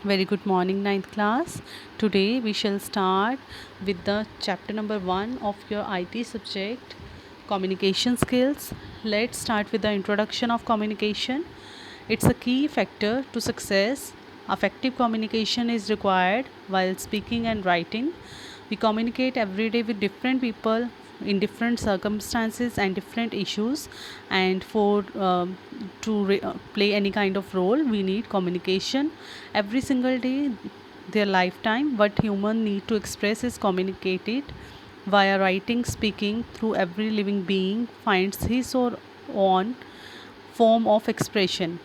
Very good morning, ninth class. Today we shall start with the chapter number 1 of your IT subject, communication skills. Let's start with the introduction of communication. It's a key factor to success. Effective communication is required while speaking and writing. We communicate every day with different people in different circumstances and different issues, and for play any kind of role we need communication every single day their lifetime. What human need to express is communicated via writing, speaking through every living being finds his or own form of expression,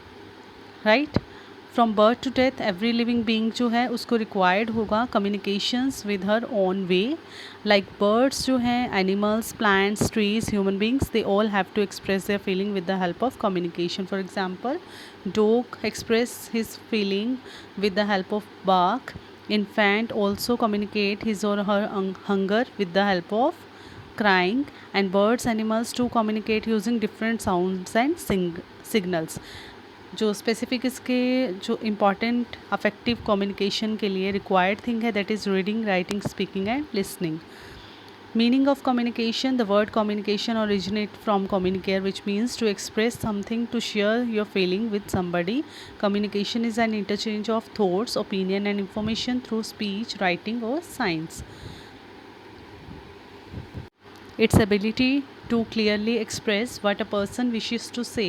right. From birth to death every living being जो है उसको required होगा communications with her own way. Like birds जो हैं, animals, plants, trees, human beings, they all have to express their feeling with the help of communication. For example, dog express his feeling with the help of bark. Infant also communicate his or her hunger with the help of crying. And birds, animals too communicate using different sounds and signals. जो specific इसके जो important affective communication के लिए required thing है, that is reading, writing, speaking and listening. Meaning of communication: the word communication originate from communicare, which means to express something, to share your feeling with somebody. Communication is an interchange of thoughts, opinion and information through speech, writing or signs. Its ability to clearly express what a person wishes to say,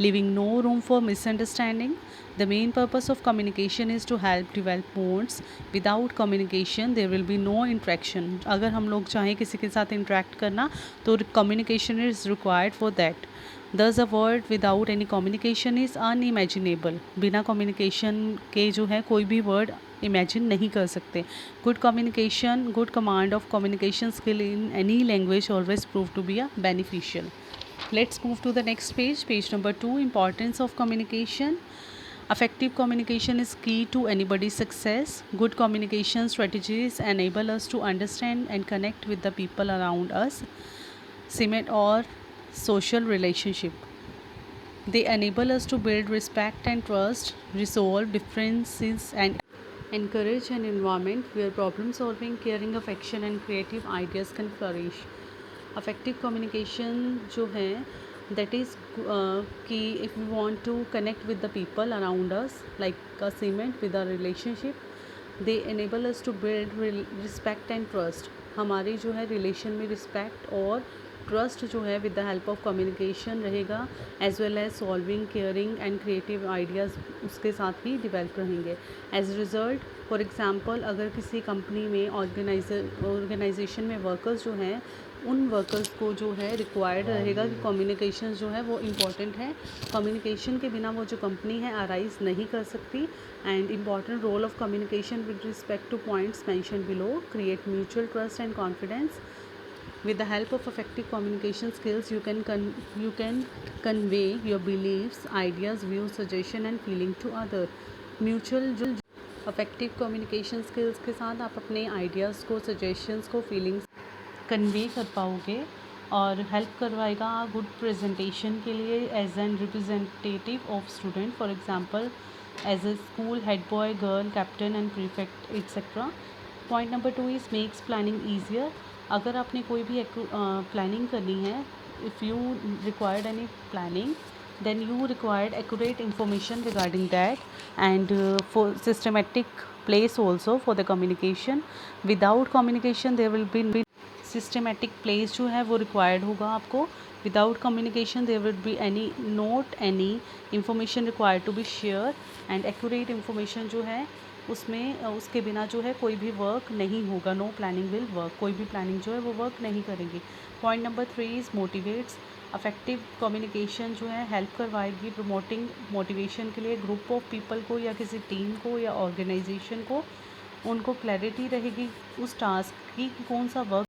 leaving no room for misunderstanding. The main purpose of communication is to help develop bonds. Without communication there will be no interaction. अगर हम लोग चाहें किसी के साथ interact करना तो communication is required for that. Thus a world without any communication is unimaginable. बिना communication के जो है कोई भी word इमेजिन नहीं कर सकते. Good communication, good command of communication skill in any language always prove to be a beneficial. Let's move to the next page, page number 2, importance of communication. Effective communication is key to anybody's success. Good communication strategies enable us to understand and connect with the people around us, cement or social relationship. They enable us to build respect and trust, resolve differences and encourage an environment where problem solving, caring, affection and creative ideas can flourish. Effective communication जो है, that is कि if we want to connect with the people around us like a cement with a relationship, they enable us to build respect and trust. हमारे जो है relation में respect और trust जो है with the help of communication रहेगा, as well as solving, caring and creative ideas उसके साथ ही डिवेल्प रहेंगे. एज रिज़ल्ट, फॉर एग्ज़ाम्पल, अगर किसी कंपनी में ऑर्गेनाइजेशन में वर्कर्स जो हैं, उन वर्कर्स को जो है रिक्वायर्ड रहेगा कि कम्युनिकेशन जो है वो इम्पॉर्टेंट है. कम्युनिकेशन के बिना वो जो कंपनी है अराइज नहीं कर सकती. And important role of communication with respect to points mention below: create mutual trust and confidence. With the help of effective communication skills, you can convey your beliefs, ideas, views, suggestion and feeling to other. Mutual effective communication skills के साथ आप अपने ideas को, suggestions को, feelings convey कर पाओगे और help करवाएगा good presentation के लिए as an representative of student. For example, as a school head boy, girl, captain and prefect, etc. Point number 2 is makes planning easier. अगर आपने कोई भी प्लानिंग करनी है, if you required any planning, then you required accurate information regarding that, and for systematic place also for the communication. Without communication there will be systematic place जो है वो required होगा आपको. Without communication there will be not any information required to be shared, and accurate information जो है उसमें उसके बिना जो है कोई भी वर्क नहीं होगा. No planning will work. कोई भी प्लानिंग जो है वो वर्क नहीं करेगी. Point number 3 is motivates. Affective communication जो है हेल्प करवाएगी प्रमोटिंग मोटिवेशन के लिए ग्रुप ऑफ पीपल को या किसी टीम को या ऑर्गेनाइजेशन को. उनको क्लैरिटी रहेगी उस टास्क की कि कौन सा वर्क